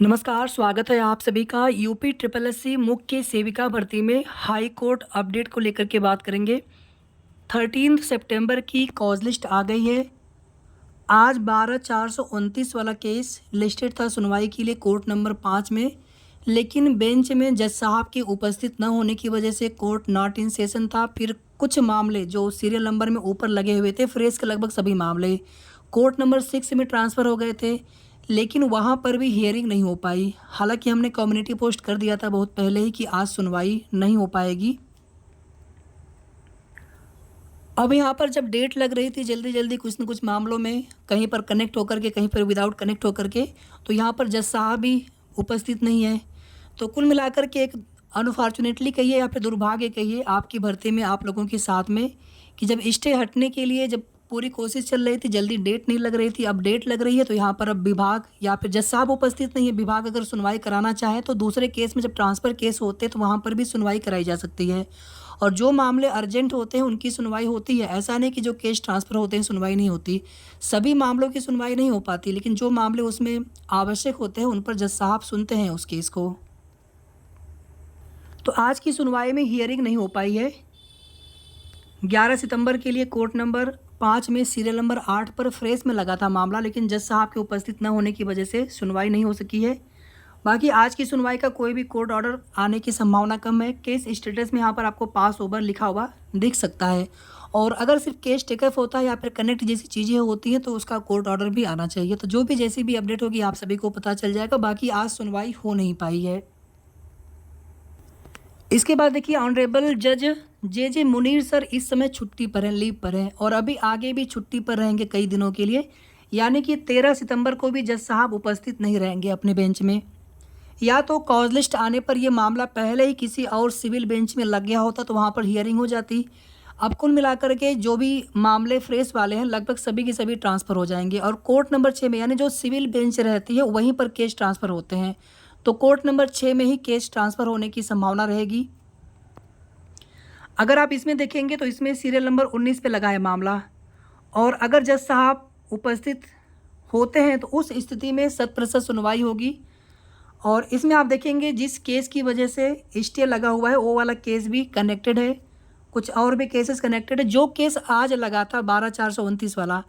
नमस्कार, स्वागत है आप सभी का। यूपी ट्रिपल एससी मुख्य सेविका भर्ती में हाई कोर्ट अपडेट को लेकर के बात करेंगे। 13 सितंबर की कॉज लिस्ट आ गई है। आज 12/429 वाला केस लिस्टेड था सुनवाई के लिए कोर्ट नंबर 5 में, लेकिन बेंच में जज साहब के उपस्थित न होने की वजह से कोर्ट नॉट इन सेशन था। फिर कुछ मामले जो सीरियल नंबर में ऊपर लगे हुए थे, फ्रेश के लगभग सभी मामले कोर्ट नंबर 6 में ट्रांसफ़र हो गए थे, लेकिन वहाँ पर भी हियरिंग नहीं हो पाई। हालांकि हमने कम्युनिटी पोस्ट कर दिया था बहुत पहले ही कि आज सुनवाई नहीं हो पाएगी। अब यहाँ पर जब डेट लग रही थी जल्दी जल्दी कुछ न कुछ मामलों में, कहीं पर कनेक्ट होकर के कहीं पर विदाउट कनेक्ट होकर के, तो यहाँ पर जज साहब भी उपस्थित नहीं है। तो कुल मिलाकर के एक अनफॉर्चुनेटली कहिए या फिर दुर्भाग्य कहिए आपकी भर्ती में आप लोगों के साथ में कि जब स्टे हटने के लिए जब पूरी कोशिश चल रही थी, जल्दी डेट नहीं लग रही थी, अब डेट लग रही है, तो यहाँ पर अब विभाग या फिर जज साहब उपस्थित नहीं है। विभाग अगर सुनवाई कराना चाहे तो दूसरे केस में जब ट्रांसफ़र केस होते हैं तो वहाँ पर भी सुनवाई कराई जा सकती है, और जो मामले अर्जेंट होते हैं उनकी सुनवाई होती है। ऐसा नहीं कि जो केस ट्रांसफ़र होते हैं सुनवाई नहीं होती, सभी मामलों की सुनवाई नहीं हो पाती, लेकिन जो मामले उसमें आवश्यक होते हैं उन पर जज साहब सुनते हैं उस केस को। तो आज की सुनवाई में हियरिंग नहीं हो पाई है। 11 सितंबर के लिए कोर्ट नंबर 5 में सीरियल नंबर 8 पर फ्रेश में लगा था मामला, लेकिन जज साहब के उपस्थित न होने की वजह से सुनवाई नहीं हो सकी है। बाकी आज की सुनवाई का कोई भी कोर्ट ऑर्डर आने की संभावना कम है। केस स्टेटस में यहाँ पर आपको पास ओवर लिखा हुआ दिख सकता है, और अगर सिर्फ केस टेकअप होता है या फिर कनेक्ट जैसी चीज़ें होती हैं तो उसका कोर्ट ऑर्डर भी आना चाहिए। तो जो भी जैसी भी अपडेट होगी आप सभी को पता चल जाएगा। बाकी आज सुनवाई हो नहीं पाई है। इसके बाद देखिए, ऑनरेबल जज जे मुनीर सर इस समय छुट्टी पर हैं, लीव पर हैं, और अभी आगे भी छुट्टी पर रहेंगे कई दिनों के लिए। यानी कि 13 सितंबर को भी जज साहब उपस्थित नहीं रहेंगे अपने बेंच में। या तो कॉज लिस्ट आने पर यह मामला पहले ही किसी और सिविल बेंच में लग गया होता तो वहाँ पर हियरिंग हो जाती। अब कुल मिलाकर के जो भी मामले फ्रेश वाले हैं लगभग सभी के सभी ट्रांसफ़र हो जाएंगे, और कोर्ट नंबर 6 में यानी जो सिविल बेंच रहती है वहीं पर केस ट्रांसफ़र होते हैं, तो कोर्ट नंबर 6 में ही केस ट्रांसफ़र होने की संभावना रहेगी। अगर आप इसमें देखेंगे तो इसमें सीरियल नंबर 19 पे लगा है मामला, और अगर जज साहब उपस्थित होते हैं तो उस स्थिति में 100% सुनवाई होगी। और इसमें आप देखेंगे जिस केस की वजह से स्टे लगा हुआ है वो वाला केस भी कनेक्टेड है, कुछ और भी केसेस कनेक्टेड है। जो केस आज लगा था 12/429 वाला,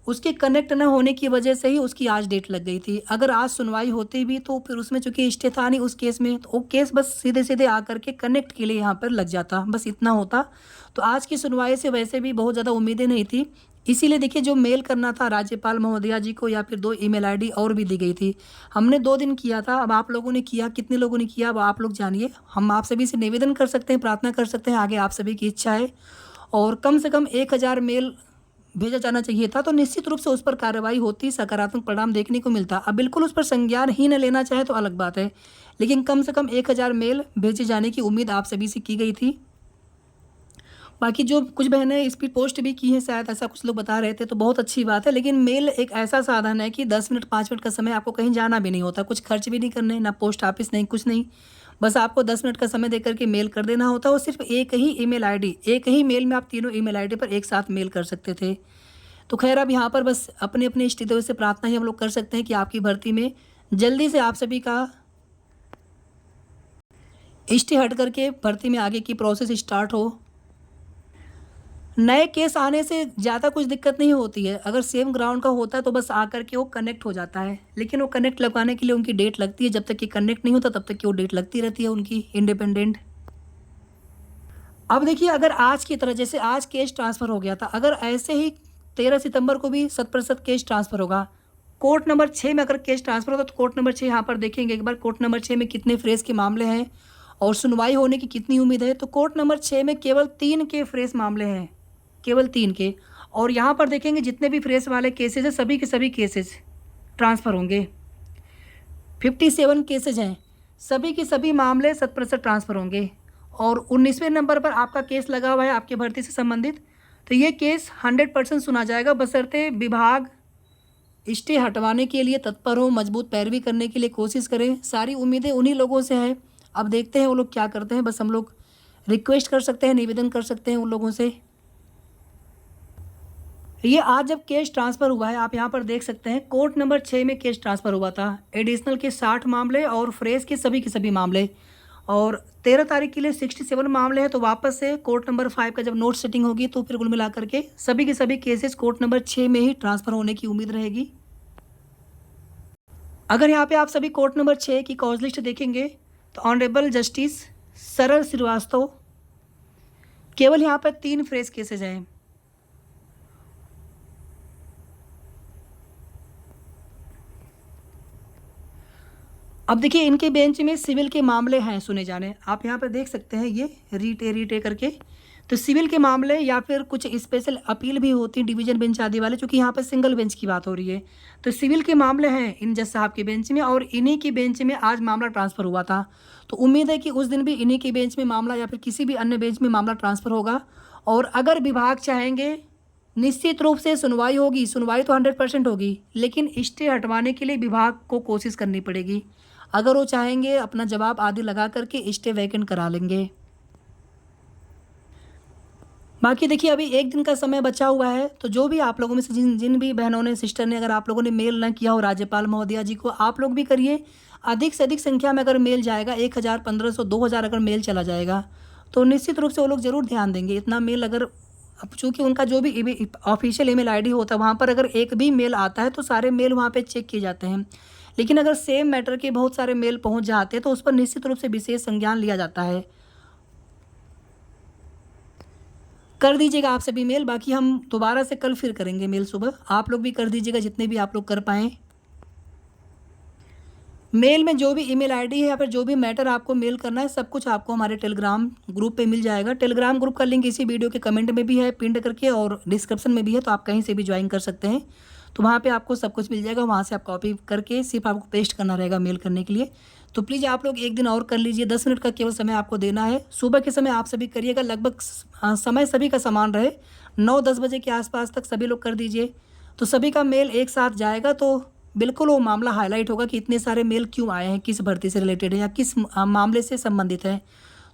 उसके कनेक्ट न होने की वजह से ही उसकी आज डेट लग गई थी। अगर आज सुनवाई होती भी तो फिर उसमें चूंकि स्टे था नहीं उस केस में, तो वो केस बस सीधे सीधे आकर के कनेक्ट के लिए यहाँ पर लग जाता, बस इतना होता। तो आज की सुनवाई से वैसे भी बहुत ज़्यादा उम्मीदें नहीं थी। इसीलिए देखिए, जो मेल करना था राज्यपाल महोदया जी को, या फिर 2 ईमेल आईडी और भी दी गई थी। हमने 2 दिन किया था, अब आप लोगों ने किया, कितने लोगों ने किया अब आप लोग जानिए। हम आप सभी से निवेदन कर सकते हैं, प्रार्थना कर सकते हैं, आगे आप सभी की इच्छा है, और कम से कम 1000 मेल भेजा जाना चाहिए था, तो निश्चित रूप से उस पर कार्रवाई होती, सकारात्मक परिणाम देखने को मिलता। अब बिल्कुल उस पर संज्ञान ही न लेना चाहे तो अलग बात है, लेकिन कम से कम 1000 मेल भेजे जाने की उम्मीद आप सभी से की गई थी। बाकी जो कुछ बहनें स्पीड पोस्ट भी की हैं, शायद ऐसा कुछ लोग बता रहे थे, तो बहुत अच्छी बात है। लेकिन मेल एक ऐसा साधन है कि 10 मिनट 5 मिनट का समय आपको कहीं जाना भी नहीं होता, कुछ खर्च भी नहीं करने, ना पोस्ट ऑफिस नहीं, कुछ नहीं। बस आपको 10 मिनट का समय देकर के मेल कर देना होता है, और सिर्फ एक ही ईमेल आईडी, एक ही मेल में आप तीनों ईमेल आईडी पर एक साथ मेल कर सकते थे। तो खैर अब यहाँ पर बस अपने अपने इष्ट देव से प्रार्थना ही हम लोग कर सकते हैं कि आपकी भर्ती में जल्दी से आप सभी का इष्ट हट करके भर्ती में आगे की प्रोसेस स्टार्ट हो। नए केस आने से ज़्यादा कुछ दिक्कत नहीं होती है, अगर सेम ग्राउंड का होता है तो बस आकर के वो कनेक्ट हो जाता है, लेकिन वो कनेक्ट लगवाने के लिए उनकी डेट लगती है। जब तक कि कनेक्ट नहीं होता तब तक कि वो डेट लगती रहती है उनकी इंडिपेंडेंट। अब देखिए, अगर आज की तरह जैसे आज केस ट्रांसफ़र हो गया था, अगर ऐसे ही 13 सितंबर को भी 100% केस ट्रांसफ़र होगा, कोर्ट नंबर 6 में अगर केस ट्रांसफ़र होगा, तो कोर्ट नंबर 6 यहाँ पर देखेंगे एक बार, कोर्ट नंबर 6 में कितने फ्रेश के मामले हैं और सुनवाई होने की कितनी उम्मीद है। तो कोर्ट नंबर 6 में केवल 3 के फ्रेश मामले हैं, केवल 3 के, और यहाँ पर देखेंगे जितने भी फ्रेश वाले केसेज हैं सभी के सभी केसेज ट्रांसफ़र होंगे। 57 केसेज हैं, सभी के सभी मामले 100% ट्रांसफ़र होंगे, और 19वें नंबर पर आपका केस लगा हुआ है आपकी भर्ती से संबंधित, तो ये केस 100% सुना जाएगा, बशर्ते विभाग स्टे हटवाने के लिए तत्पर हो, मजबूत पैरवी करने के लिए कोशिश करें। सारी उम्मीदें उन्हीं लोगों से है, अब देखते हैं वो लोग क्या करते हैं। बस हम लोग रिक्वेस्ट कर सकते हैं, निवेदन कर सकते हैं उन लोगों से। ये आज जब केस ट्रांसफ़र हुआ है, आप यहाँ पर देख सकते हैं कोर्ट नंबर 6 में केस ट्रांसफ़र हुआ था। एडिशनल के 60 मामले और फ्रेश के सभी मामले, और 13 तारीख के लिए 67 मामले हैं। तो वापस से कोर्ट नंबर 5 का जब नोट सेटिंग होगी तो फिर कुल मिलाकर के सभी के सभी केसेस कोर्ट नंबर 6 में ही ट्रांसफ़र होने की उम्मीद रहेगी। अगर यहाँ पे आप सभी कोर्ट नंबर 6 की कॉज लिस्ट देखेंगे तो ऑनरेबल जस्टिस सरल श्रीवास्तव, केवल यहाँ पर 3 फ्रेश केसेज हैं। अब देखिए इनके बेंच में सिविल के मामले हैं सुने जाने, आप यहाँ पर देख सकते हैं ये रीटे करके। तो सिविल के मामले या फिर कुछ स्पेशल अपील भी होती हैं डिवीजन बेंच आदि वाले, चूँकि यहाँ पर सिंगल बेंच की बात हो रही है। तो सिविल के मामले हैं इन जज साहब के बेंच में, और इन्हीं की बेंच में आज मामला ट्रांसफ़र हुआ था। तो उम्मीद है कि उस दिन भी इन्हीं की बेंच में मामला या फिर किसी भी अन्य बेंच में मामला ट्रांसफ़र होगा। और अगर विभाग चाहेंगे निश्चित रूप से सुनवाई होगी, सुनवाई तो 100% होगी, लेकिन स्टे हटवाने के लिए विभाग को कोशिश करनी पड़ेगी। अगर वो चाहेंगे अपना जवाब आदि लगा करके स्टे वैकेंट करा लेंगे। बाकी देखिए अभी 1 दिन का समय बचा हुआ है, तो जो भी आप लोगों में से जिन भी बहनों ने, सिस्टर ने, अगर आप लोगों ने मेल ना किया हो राज्यपाल महोदया जी को, आप लोग भी करिए। अधिक से अधिक संख्या में अगर मेल जाएगा, 1000, 1500, 2000 अगर मेल चला जाएगा तो निश्चित रूप से वो लोग ज़रूर ध्यान देंगे। इतना मेल अगर, अब चूँकि उनका जो भी ऑफिशियल ईमेल आईडी होता है वहाँ पर अगर एक भी मेल आता है तो सारे मेल वहाँ पे चेक किए जाते हैं। लेकिन अगर सेम मैटर के बहुत सारे मेल पहुँच जाते हैं तो उस पर निश्चित रूप से विशेष संज्ञान लिया जाता है। कर दीजिएगा आप सभी मेल, बाकी हम दोबारा से कल फिर करेंगे मेल सुबह। आप लोग भी कर दीजिएगा जितने भी आप लोग कर पाएँ। मेल में जो भी ईमेल आईडी है या फिर जो भी मैटर आपको मेल करना है, सब कुछ आपको हमारे टेलीग्राम ग्रुप पे मिल जाएगा। टेलीग्राम ग्रुप का लिंक इसी वीडियो के कमेंट में भी है पिन करके, और डिस्क्रिप्शन में भी है, तो आप कहीं से भी ज्वाइन कर सकते हैं। तो वहाँ पे आपको सब कुछ मिल जाएगा, वहाँ से आप कॉपी करके सिर्फ आपको पेस्ट करना रहेगा मेल करने के लिए। तो प्लीज़ आप लोग 1 दिन और कर लीजिए, 10 मिनट का केवल समय आपको देना है। सुबह के समय आप सभी करिएगा, लगभग समय सभी का समान रहे, 9-10 बजे के आसपास तक सभी लोग कर दीजिए। तो सभी का मेल एक साथ जाएगा तो बिल्कुल वो मामला हाईलाइट होगा कि इतने सारे मेल क्यों आए हैं, किस भर्ती से रिलेटेड है या किस मामले से संबंधित है।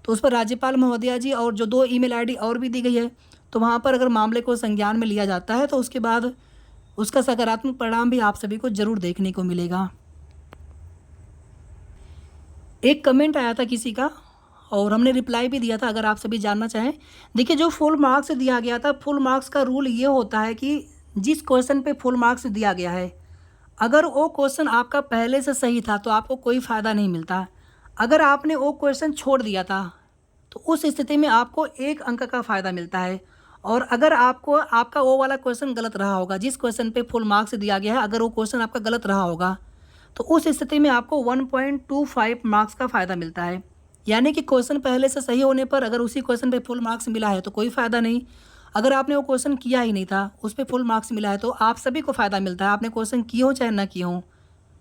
तो उस पर राज्यपाल महोदया जी और जो 2 ईमेल आईडी और भी दी गई है, तो वहाँ पर अगर मामले को संज्ञान में लिया जाता है तो उसके बाद उसका सकारात्मक परिणाम भी आप सभी को ज़रूर देखने को मिलेगा। एक कमेंट आया था किसी का और हमने रिप्लाई भी दिया था, अगर आप सभी जानना चाहें। देखिए जो फुल मार्क्स दिया गया था, फुल मार्क्स का रूल ये होता है कि जिस क्वेश्चन पे फुल मार्क्स दिया गया है, अगर वो क्वेश्चन आपका पहले से सही था तो आपको कोई फ़ायदा नहीं मिलता। अगर आपने वो क्वेश्चन छोड़ दिया था तो उस स्थिति में आपको 1 अंक का फ़ायदा मिलता है। और अगर आपको आपका वो वाला क्वेश्चन गलत रहा होगा, जिस क्वेश्चन पे फुल मार्क्स दिया गया है, अगर वो क्वेश्चन आपका गलत रहा होगा तो उस स्थिति में आपको 1.25 मार्क्स का फ़ायदा मिलता है। यानी कि क्वेश्चन पहले से सही होने पर अगर उसी क्वेश्चन पे फुल मार्क्स मिला है तो कोई फ़ायदा नहीं। अगर आपने वो क्वेश्चन किया ही नहीं था, उस पे फुल मार्क्स मिला है, तो आप सभी को फ़ायदा मिलता है, आपने क्वेश्चन किए हो चाहे ना किए हों।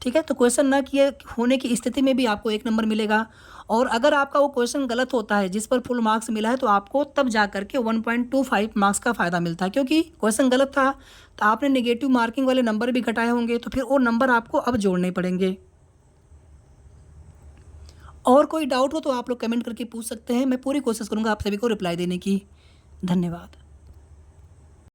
ठीक है, तो क्वेश्चन ना किए होने की स्थिति में भी आपको 1 नंबर मिलेगा। और अगर आपका वो क्वेश्चन गलत होता है जिस पर फुल मार्क्स मिला है, तो आपको तब जा करके 1.25 मार्क्स का फ़ायदा मिलता है, क्योंकि क्वेश्चन गलत था तो आपने नेगेटिव मार्किंग वाले नंबर भी घटाए होंगे, तो फिर वो नंबर आपको अब जोड़ने पड़ेंगे। और कोई डाउट हो तो आप लोग कमेंट करके पूछ सकते हैं, मैं पूरी कोशिश करूँगा आप सभी को रिप्लाई देने की। धन्यवाद।